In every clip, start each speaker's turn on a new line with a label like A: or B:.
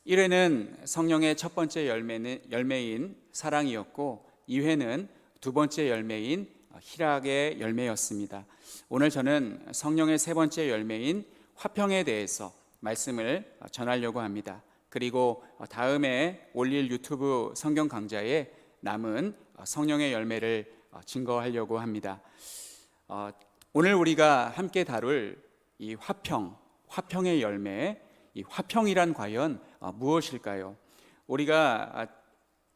A: 1회는 성령의 첫 번째 열매인 사랑이었고 2회는 두 번째 열매인 희락의 열매였습니다. 오늘 저는 성령의 세 번째 열매인 화평에 대해서 말씀을 전하려고 합니다. 그리고 다음에 올릴 유튜브 성경 강좌에 남은 성령의 열매를 증거하려고 합니다. 오늘 우리가 함께 다룰 이 화평의 열매, 이 화평이란 과연 무엇일까요? 우리가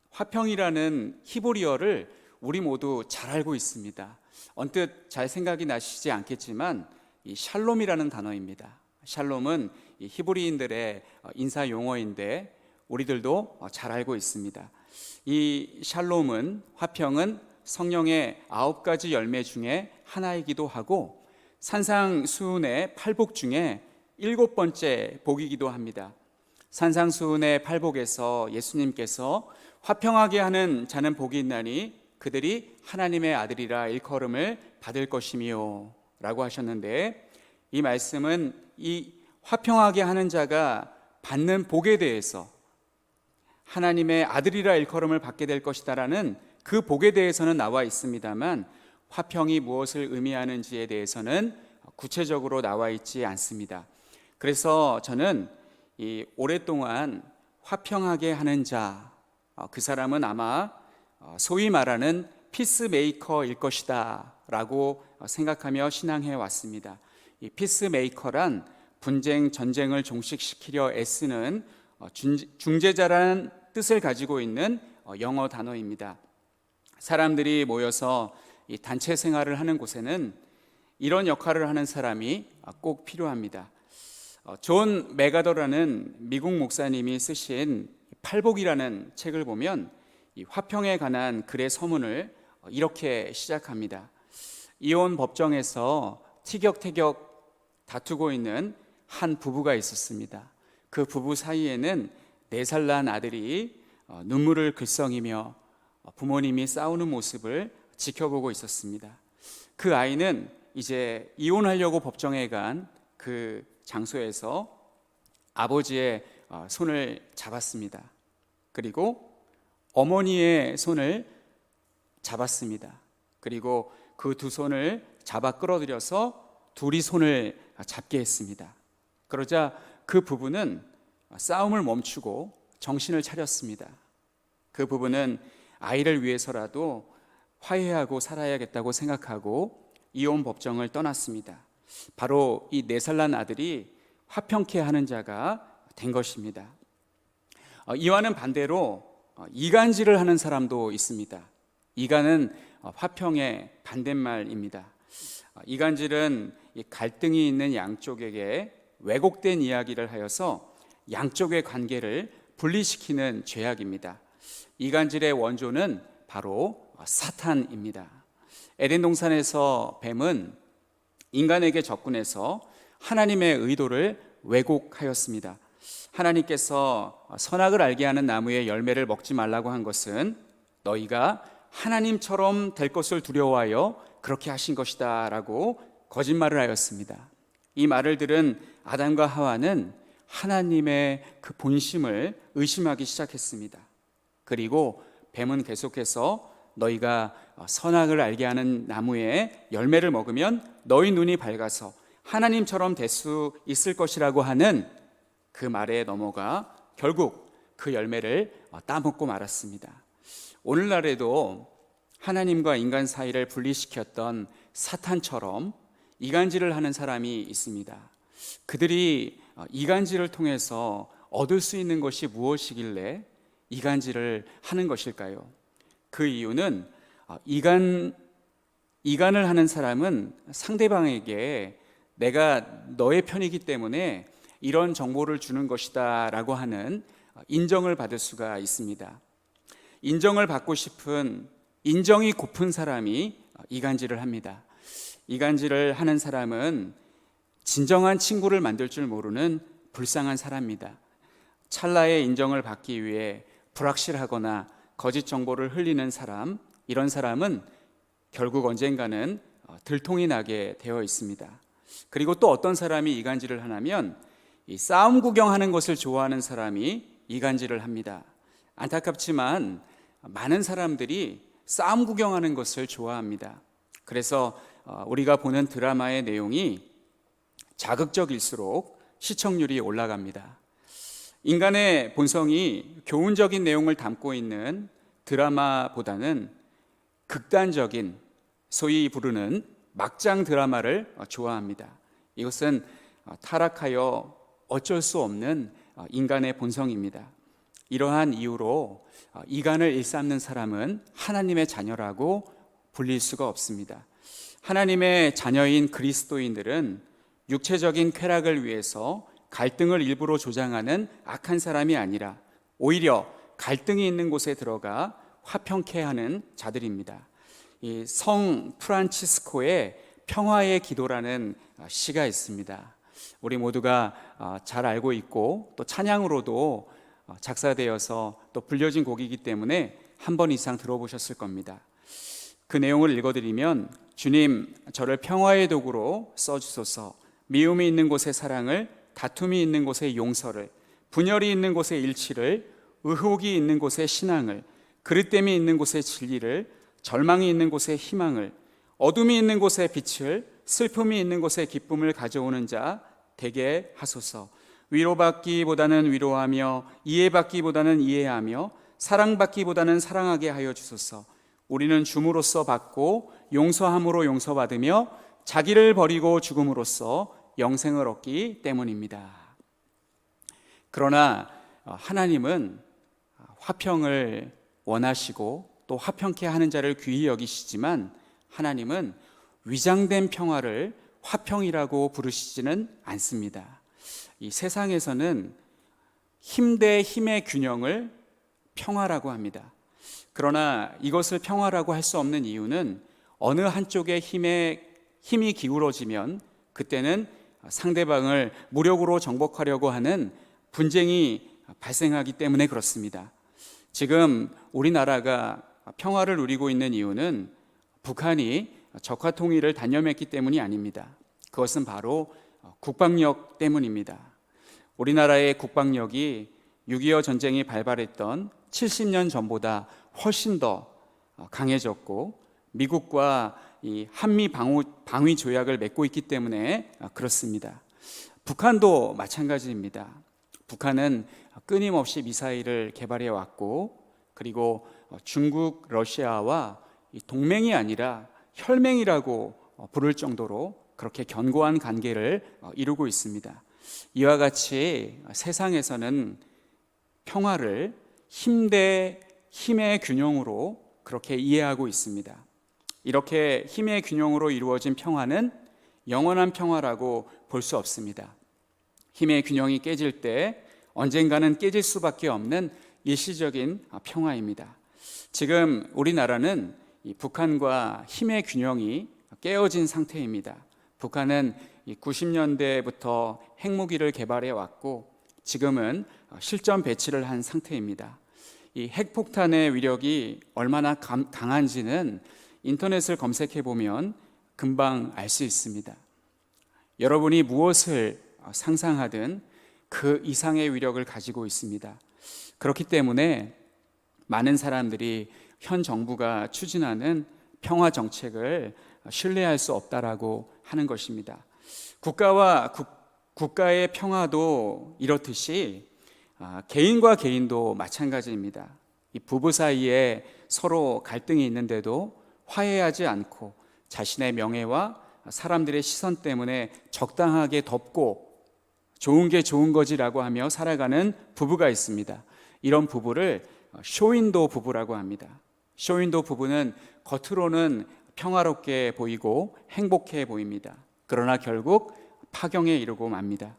A: 화평이라는 히브리어를 우리 모두 잘 알고 있습니다. 언뜻 잘 생각이 나시지 않겠지만 이 샬롬이라는 단어입니다. 샬롬은 이 히브리인들의 인사 용어인데 우리들도 잘 알고 있습니다. 이 샬롬은, 화평은 성령의 9가지 열매 중에 하나이기도 하고 산상수훈의 8복 중에 7번째 복이기도 합니다. 산상수훈의 8복에서 예수님께서 화평하게 하는 자는 복이 있나니 그들이 하나님의 아들이라 일컬음을 받을 것이며 라고 하셨는데, 이 말씀은 이 화평하게 하는 자가 받는 복에 대해서 하나님의 아들이라 일컬음을 받게 될 것이다라는 그 복에 대해서는 나와 있습니다만 화평이 무엇을 의미하는지에 대해서는 구체적으로 나와 있지 않습니다. 그래서 저는 이 오랫동안 화평하게 하는 자, 그 사람은 아마 소위 말하는 피스메이커일 것이다 라고 생각하며 신앙해 왔습니다. 이 피스메이커란 분쟁, 전쟁을 종식시키려 애쓰는 중재자라는 뜻을 가지고 있는 영어 단어입니다. 사람들이 모여서 이 단체 생활을 하는 곳에는 이런 역할을 하는 사람이 꼭 필요합니다. 존 메가더라는 미국 목사님이 쓰신 팔복이라는 책을 보면 이 화평에 관한 글의 서문을 이렇게 시작합니다. 이혼 법정에서 티격태격 다투고 있는 한 부부가 있었습니다. 그 부부 사이에는 4살 난 아들이 눈물을 글썽이며 부모님이 싸우는 모습을 지켜보고 있었습니다. 그 아이는 이제 이혼하려고 법정에 간 그 장소에서 아버지의 손을 잡았습니다. 그리고 어머니의 손을 잡았습니다. 그리고 그 두 손을 잡아 끌어들여서 둘이 손을 잡게 했습니다. 그러자 그 부부는 싸움을 멈추고 정신을 차렸습니다. 그 부부는 아이를 위해서라도 화해하고 살아야겠다고 생각하고 이혼 법정을 떠났습니다. 바로 이 4살 난 아들이 화평케 하는 자가 된 것입니다. 이와는 반대로 이간질을 하는 사람도 있습니다. 이간은 화평의 반대말입니다. 이간질은 갈등이 있는 양쪽에게 왜곡된 이야기를 하여서 양쪽의 관계를 분리시키는 죄악입니다. 이간질의 원조는 바로 사탄입니다. 에덴 동산에서 뱀은 인간에게 접근해서 하나님의 의도를 왜곡하였습니다. 하나님께서 선악을 알게 하는 나무의 열매를 먹지 말라고 한 것은 너희가 하나님처럼 될 것을 두려워하여 그렇게 하신 것이다 라고 거짓말을 하였습니다. 이 말을 들은 아담과 하와는 하나님의 그 본심을 의심하기 시작했습니다. 그리고 뱀은 계속해서 너희가 선악을 알게 하는 나무의 열매를 먹으면 너희 눈이 밝아서 하나님처럼 될 수 있을 것이라고 하는 그 말에 넘어가 결국 그 열매를 따먹고 말았습니다. 오늘날에도 하나님과 인간 사이를 분리시켰던 사탄처럼 이간질을 하는 사람이 있습니다. 그들이 이간질을 통해서 얻을 수 있는 것이 무엇이길래 이간질을 하는 것일까요? 그 이유는 이간을 하는 사람은 상대방에게 내가 너의 편이기 때문에 이런 정보를 주는 것이다 라고 하는 인정을 받을 수가 있습니다. 인정을 받고 싶은 인정이 고픈 사람이 이간질을 합니다. 이간질을 하는 사람은 진정한 친구를 만들 줄 모르는 불쌍한 사람입니다. 찰나의 인정을 받기 위해 불확실하거나 거짓 정보를 흘리는 사람, 이런 사람은 결국 언젠가는 들통이 나게 되어 있습니다. 그리고 또 어떤 사람이 이간질을 하냐면 이 싸움 구경하는 것을 좋아하는 사람이 이간질을 합니다. 안타깝지만 많은 사람들이 싸움 구경하는 것을 좋아합니다. 그래서 우리가 보는 드라마의 내용이 자극적일수록 시청률이 올라갑니다. 인간의 본성이 교훈적인 내용을 담고 있는 드라마보다는 극단적인, 소위 부르는 막장 드라마를 좋아합니다. 이것은 타락하여 어쩔 수 없는 인간의 본성입니다. 이러한 이유로 이간을 일삼는 사람은 하나님의 자녀라고 불릴 수가 없습니다. 하나님의 자녀인 그리스도인들은 육체적인 쾌락을 위해서 갈등을 일부러 조장하는 악한 사람이 아니라 오히려 갈등이 있는 곳에 들어가 화평케 하는 자들입니다. 이 성 프란치스코의 평화의 기도라는 시가 있습니다. 우리 모두가 잘 알고 있고 또 찬양으로도 작사되어서 또 불려진 곡이기 때문에 한 번 이상 들어보셨을 겁니다. 그 내용을 읽어드리면, 주님, 저를 평화의 도구로 써주소서. 미움이 있는 곳에 사랑을, 다툼이 있는 곳에 용서를, 분열이 있는 곳에 일치를, 의혹이 있는 곳에 신앙을, 그릇됨이 있는 곳에 진리를, 절망이 있는 곳에 희망을, 어둠이 있는 곳에 빛을, 슬픔이 있는 곳에 기쁨을 가져오는 자 되게 하소서. 위로받기보다는 위로하며, 이해받기보다는 이해하며, 사랑받기보다는 사랑하게 하여 주소서. 우리는 줌으로써 받고 용서함으로 용서받으며 자기를 버리고 죽음으로써 영생을 얻기 때문입니다. 그러나 하나님은 화평을 원하시고 또 화평케 하는 자를 귀히 여기시지만, 하나님은 위장된 평화를 화평이라고 부르시지는 않습니다. 이 세상에서는 힘 대 힘의 균형을 평화라고 합니다. 그러나 이것을 평화라고 할 수 없는 이유는 어느 한쪽의 힘이 기울어지면 그때는 상대방을 무력으로 정복하려고 하는 분쟁이 발생하기 때문에 그렇습니다. 지금 우리나라가 평화를 누리고 있는 이유는 북한이 적화 통일을 단념했기 때문이 아닙니다. 그것은 바로 국방력 때문입니다. 우리나라의 국방력이 6.25 전쟁이 발발했던 70년 전보다 훨씬 더 강해졌고, 미국과 이 한미 방위 조약을 맺고 있기 때문에 그렇습니다. 북한도 마찬가지입니다. 북한은 끊임없이 미사일을 개발해 왔고, 그리고 중국, 러시아와 동맹이 아니라 혈맹이라고 부를 정도로 그렇게 견고한 관계를 이루고 있습니다. 이와 같이 세상에서는 평화를 힘 대 힘의 균형으로 그렇게 이해하고 있습니다. 이렇게 힘의 균형으로 이루어진 평화는 영원한 평화라고 볼 수 없습니다. 힘의 균형이 깨질 때 언젠가는 깨질 수밖에 없는 일시적인 평화입니다. 지금 우리나라는 북한과 힘의 균형이 깨어진 상태입니다. 북한은 90년대부터 핵무기를 개발해 왔고, 지금은 실전 배치를 한 상태입니다. 이 핵폭탄의 위력이 얼마나 강한지는 인터넷을 검색해 보면 금방 알 수 있습니다. 여러분이 무엇을 상상하든 그 이상의 위력을 가지고 있습니다. 그렇기 때문에 많은 사람들이 현 정부가 추진하는 평화 정책을 신뢰할 수 없다라고 하는 것입니다. 국가와 국가의 평화도 이렇듯이 개인과 개인도 마찬가지입니다. 이 부부 사이에 서로 갈등이 있는데도 화해하지 않고 자신의 명예와 사람들의 시선 때문에 적당하게 덮고 좋은 게 좋은 거지라고 하며 살아가는 부부가 있습니다. 이런 부부를 쇼윈도 부부라고 합니다. 쇼윈도 부부는 겉으로는 평화롭게 보이고 행복해 보입니다. 그러나 결국 파경에 이르고 맙니다.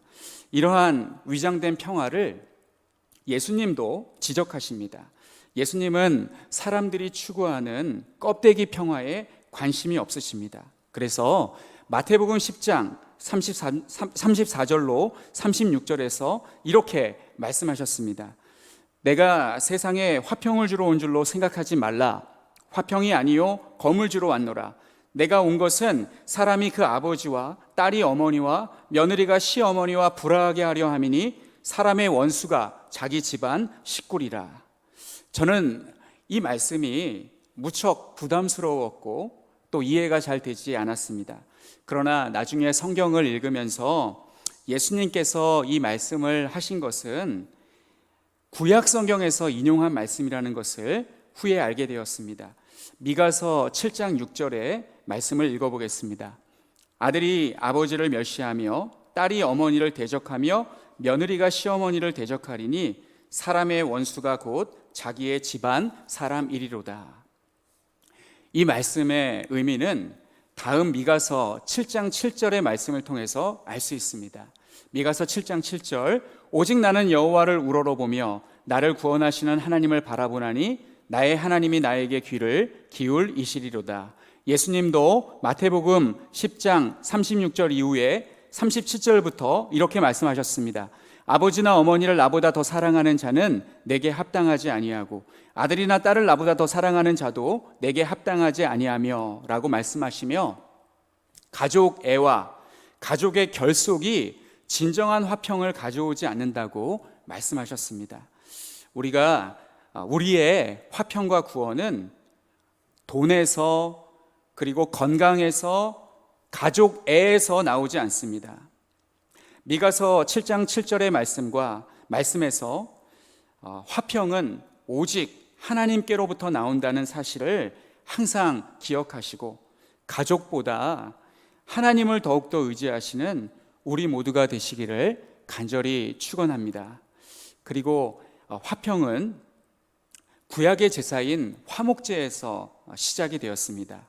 A: 이러한 위장된 평화를 예수님도 지적하십니다. 예수님은 사람들이 추구하는 껍데기 평화에 관심이 없으십니다. 그래서 마태복음 10장 34절로 36절에서 이렇게 말씀하셨습니다. 내가 세상에 화평을 주러 온 줄로 생각하지 말라. 화평이 아니요 검을 주러 왔노라. 내가 온 것은 사람이 그 아버지와 딸이 어머니와 며느리가 시어머니와 불화하게 하려 함이니 사람의 원수가 자기 집안 식구리라. 저는 이 말씀이 무척 부담스러웠고 또 이해가 잘 되지 않았습니다. 그러나 나중에 성경을 읽으면서 예수님께서 이 말씀을 하신 것은 구약 성경에서 인용한 말씀이라는 것을 후에 알게 되었습니다. 미가서 7장 6절의 말씀을 읽어보겠습니다. 아들이 아버지를 멸시하며 딸이 어머니를 대적하며 며느리가 시어머니를 대적하리니 사람의 원수가 곧 자기의 집안 사람이리로다. 이 말씀의 의미는 다음 미가서 7장 7절의 말씀을 통해서 알 수 있습니다. 미가서 7장 7절, 오직 나는 여호와를 우러러보며 나를 구원하시는 하나님을 바라보나니 나의 하나님이 나에게 귀를 기울이시리로다. 예수님도 마태복음 10장 36절 이후에 37절부터 이렇게 말씀하셨습니다. 아버지나 어머니를 나보다 더 사랑하는 자는 내게 합당하지 아니하고 아들이나 딸을 나보다 더 사랑하는 자도 내게 합당하지 아니하며 라고 말씀하시며 가족 애와 가족의 결속이 진정한 화평을 가져오지 않는다고 말씀하셨습니다. 우리의 화평과 구원은 돈에서 그리고 건강에서 가족 애에서 나오지 않습니다. 미가서 7장 7절의 말씀에서 화평은 오직 하나님께로부터 나온다는 사실을 항상 기억하시고 가족보다 하나님을 더욱더 의지하시는 우리 모두가 되시기를 간절히 축원합니다. 그리고 화평은 구약의 제사인 화목제에서 시작이 되었습니다.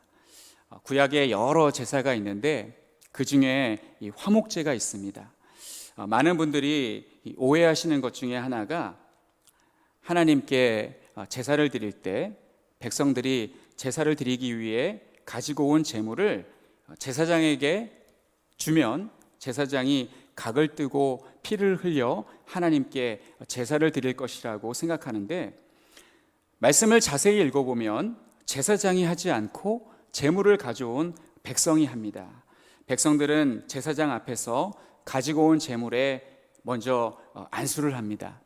A: 구약에 여러 제사가 있는데 그 중에 이 화목제가 있습니다. 많은 분들이 오해하시는 것 중에 하나가 하나님께 제사를 드릴 때 백성들이 제사를 드리기 위해 가지고 온 제물을 제사장에게 주면 제사장이 각을 뜨고 피를 흘려 하나님께 제사를 드릴 것이라고 생각하는데 말씀을 자세히 읽어보면 제사장이 하지 않고 제물을 가져온 백성이 합니다. 백성들은 제사장 앞에서 가지고 온 제물에 먼저 안수를 합니다.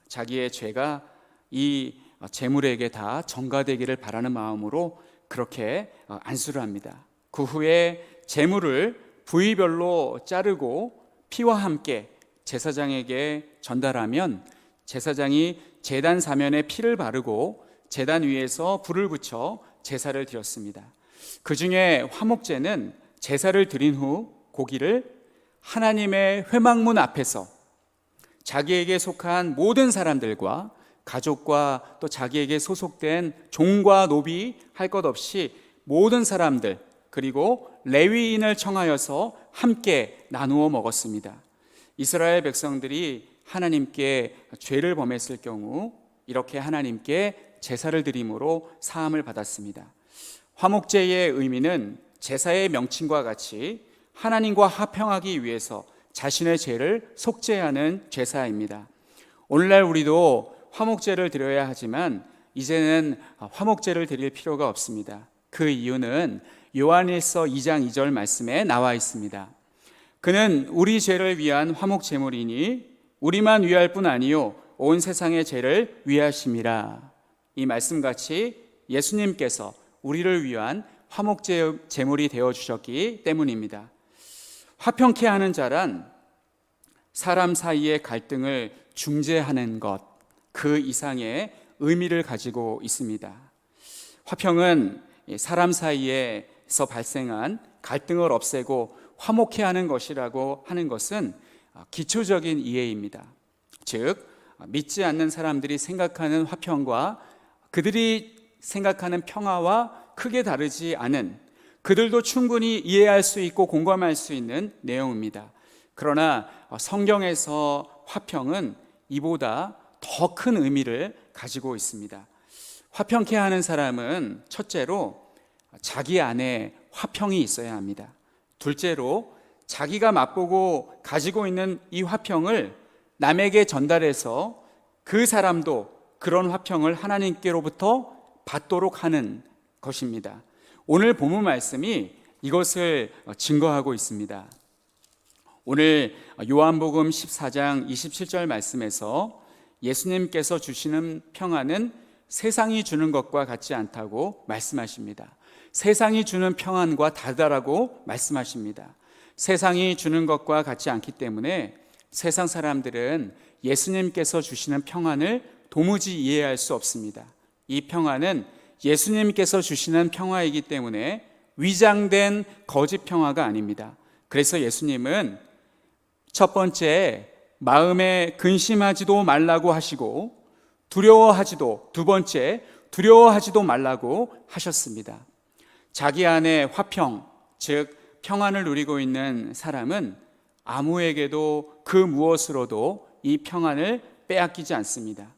A: 자기의 죄가 이 제물에게 다 전가되기를 바라는 마음으로 그렇게 안수를 합니다. 그 후에 제물을 부위별로 자르고 피와 함께 제사장에게 전달하면 제사장이 제단 사면에 피를 바르고 제단 위에서 불을 붙여 제사를 드렸습니다. 그 중에 화목제는 제사를 드린 후 고기를 하나님의 회막문 앞에서 자기에게 속한 모든 사람들과 가족과 또 자기에게 소속된 종과 노비 할 것 없이 모든 사람들 그리고 레위인을 청하여서 함께 나누어 먹었습니다. 이스라엘 백성들이 하나님께 죄를 범했을 경우 이렇게 하나님께 제사를 드림으로 사함을 받았습니다. 화목제의 의미는 제사의 명칭과 같이 하나님과 화평하기 위해서 자신의 죄를 속죄하는 제사입니다. 오늘날 우리도 화목제를 드려야 하지만 이제는 화목제를 드릴 필요가 없습니다. 그 이유는 요한일서 2장 2절 말씀에 나와 있습니다. 그는 우리 죄를 위한 화목제물이니 우리만 위할 뿐 아니요 온 세상의 죄를 위하심이라. 이 말씀같이 예수님께서 우리를 위한 화목제물이 되어주셨기 때문입니다. 화평케 하는 자란 사람 사이의 갈등을 중재하는 것, 그 이상의 의미를 가지고 있습니다. 화평은 사람 사이에서 발생한 갈등을 없애고 화목케 하는 것이라고 하는 것은 기초적인 이해입니다. 즉, 믿지 않는 사람들이 생각하는 화평과 그들이 생각하는 평화와 크게 다르지 않은, 그들도 충분히 이해할 수 있고 공감할 수 있는 내용입니다. 그러나 성경에서 화평은 이보다 더 큰 의미를 가지고 있습니다. 화평케 하는 사람은 첫째로 자기 안에 화평이 있어야 합니다. 둘째로 자기가 맛보고 가지고 있는 이 화평을 남에게 전달해서 그 사람도 그런 화평을 하나님께로부터 받도록 하는 것입니다. 오늘 본문 말씀이 이것을 증거하고 있습니다. 오늘 요한복음 14장 27절 말씀에서 예수님께서 주시는 평안은 세상이 주는 것과 같지 않다고 말씀하십니다. 세상이 주는 평안과 다르다라고 말씀하십니다. 세상이 주는 것과 같지 않기 때문에 세상 사람들은 예수님께서 주시는 평안을 도무지 이해할 수 없습니다. 이 평안은 예수님께서 주시는 평화이기 때문에 위장된 거짓 평화가 아닙니다. 그래서 예수님은 첫 번째, 마음에 근심하지도 말라고 하시고 두 번째, 두려워하지도 말라고 하셨습니다. 자기 안에 화평, 즉 평안을 누리고 있는 사람은 아무에게도 그 무엇으로도 이 평안을 빼앗기지 않습니다.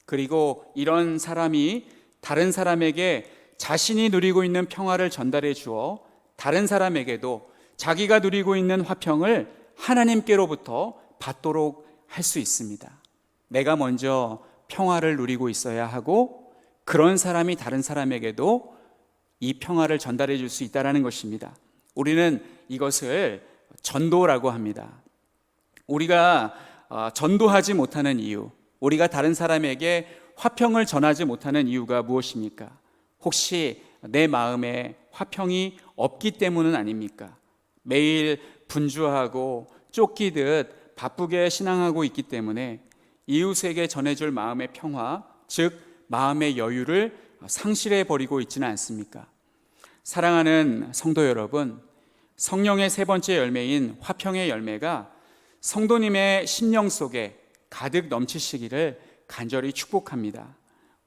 A: 그리고 이런 사람이 다른 사람에게 자신이 누리고 있는 평화를 전달해 주어 다른 사람에게도 자기가 누리고 있는 화평을 하나님께로부터 받도록 할 수 있습니다. 내가 먼저 평화를 누리고 있어야 하고 그런 사람이 다른 사람에게도 이 평화를 전달해 줄 수 있다는 것입니다. 우리는 이것을 전도라고 합니다. 우리가 전도하지 못하는 이유, 우리가 다른 사람에게 화평을 전하지 못하는 이유가 무엇입니까? 혹시 내 마음에 화평이 없기 때문은 아닙니까? 매일 분주하고 쫓기듯 바쁘게 신앙하고 있기 때문에 이웃에게 전해줄 마음의 평화, 즉 마음의 여유를 상실해 버리고 있지는 않습니까? 사랑하는 성도 여러분, 성령의 세 번째 열매인 화평의 열매가 성도님의 심령 속에 가득 넘치시기를 간절히 축복합니다.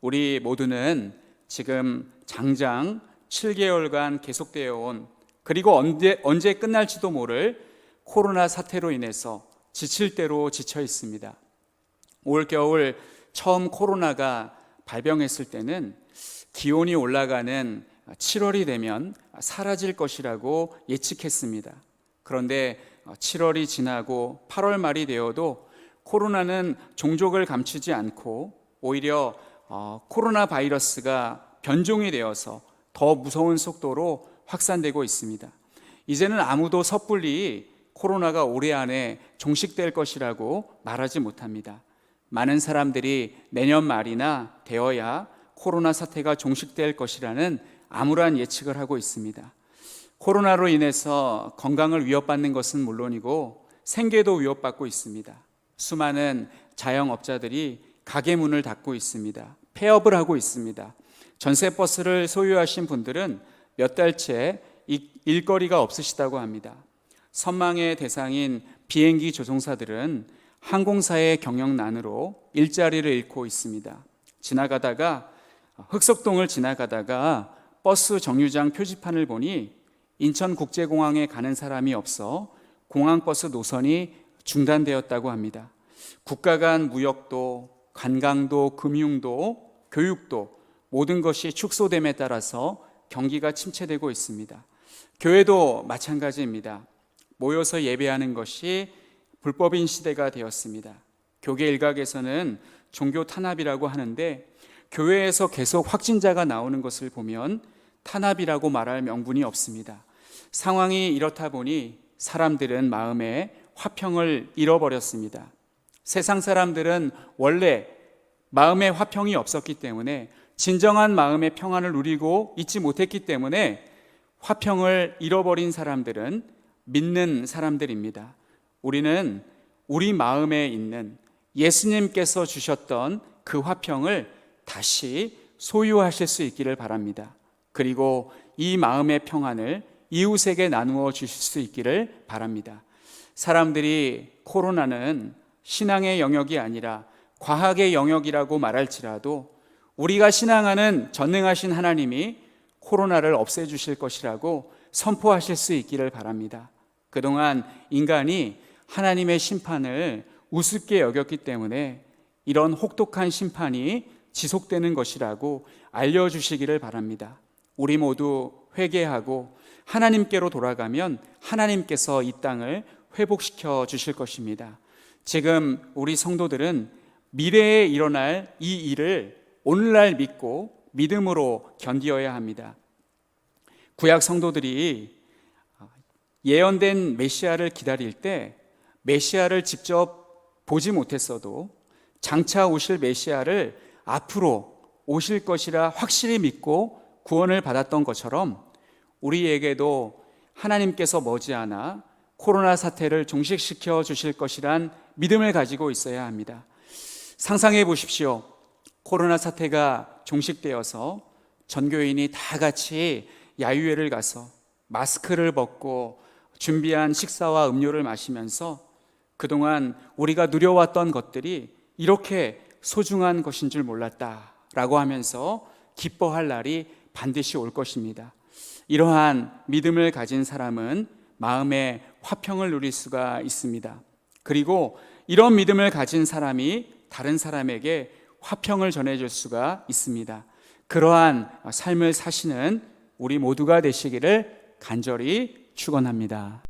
A: 우리 모두는 지금 장장 7개월간 계속되어 온, 그리고 언제 끝날지도 모를 코로나 사태로 인해서 지칠 대로 지쳐 있습니다. 올겨울 처음 코로나가 발병했을 때는 기온이 올라가는 7월이 되면 사라질 것이라고 예측했습니다. 그런데 7월이 지나고 8월 말이 되어도 코로나는 종족을 감추지 않고 오히려 코로나 바이러스가 변종이 되어서 더 무서운 속도로 확산되고 있습니다. 이제는 아무도 섣불리 코로나가 올해 안에 종식될 것이라고 말하지 못합니다. 많은 사람들이 내년 말이나 되어야 코로나 사태가 종식될 것이라는 암울한 예측을 하고 있습니다. 코로나로 인해서 건강을 위협받는 것은 물론이고 생계도 위협받고 있습니다. 수많은 자영업자들이 가게 문을 닫고 있습니다. 폐업을 하고 있습니다. 전세버스를 소유하신 분들은 몇 달째 일거리가 없으시다고 합니다. 선망의 대상인 비행기 조종사들은 항공사의 경영난으로 일자리를 잃고 있습니다. 흑석동을 지나가다가 버스 정류장 표지판을 보니 인천국제공항에 가는 사람이 없어 공항버스 노선이 중단되었다고 합니다. 국가 간 무역도, 관광도, 금융도, 교육도 모든 것이 축소됨에 따라서 경기가 침체되고 있습니다. 교회도 마찬가지입니다. 모여서 예배하는 것이 불법인 시대가 되었습니다. 교계 일각에서는 종교 탄압이라고 하는데 교회에서 계속 확진자가 나오는 것을 보면 탄압이라고 말할 명분이 없습니다. 상황이 이렇다 보니 사람들은 마음에 화평을 잃어버렸습니다. 세상 사람들은 원래 마음에 화평이 없었기 때문에 진정한 마음의 평안을 누리고 있지 못했기 때문에 화평을 잃어버린 사람들은 믿는 사람들입니다. 우리는 우리 마음에 있는 예수님께서 주셨던 그 화평을 다시 소유하실 수 있기를 바랍니다. 그리고 이 마음의 평안을 이웃에게 나누어 주실 수 있기를 바랍니다. 사람들이 코로나는 신앙의 영역이 아니라 과학의 영역이라고 말할지라도 우리가 신앙하는 전능하신 하나님이 코로나를 없애주실 것이라고 선포하실 수 있기를 바랍니다. 그동안 인간이 하나님의 심판을 우습게 여겼기 때문에 이런 혹독한 심판이 지속되는 것이라고 알려주시기를 바랍니다. 우리 모두 회개하고 하나님께로 돌아가면 하나님께서 이 땅을 회복시켜 주실 것입니다. 지금 우리 성도들은 미래에 일어날 이 일을 오늘날 믿고 믿음으로 견디어야 합니다. 구약 성도들이 예언된 메시아를 기다릴 때 메시아를 직접 보지 못했어도 장차 오실 메시아를 앞으로 오실 것이라 확실히 믿고 구원을 받았던 것처럼 우리에게도 하나님께서 머지않아 코로나 사태를 종식시켜 주실 것이란 믿음을 가지고 있어야 합니다. 상상해 보십시오. 코로나 사태가 종식되어서 전교인이 다 같이 야유회를 가서 마스크를 벗고 준비한 식사와 음료를 마시면서 그동안 우리가 누려왔던 것들이 이렇게 소중한 것인 줄 몰랐다라고 하면서 기뻐할 날이 반드시 올 것입니다. 이러한 믿음을 가진 사람은 마음의 화평을 누릴 수가 있습니다. 그리고 이런 믿음을 가진 사람이 다른 사람에게 화평을 전해줄 수가 있습니다. 그러한 삶을 사시는 우리 모두가 되시기를 간절히 축원합니다.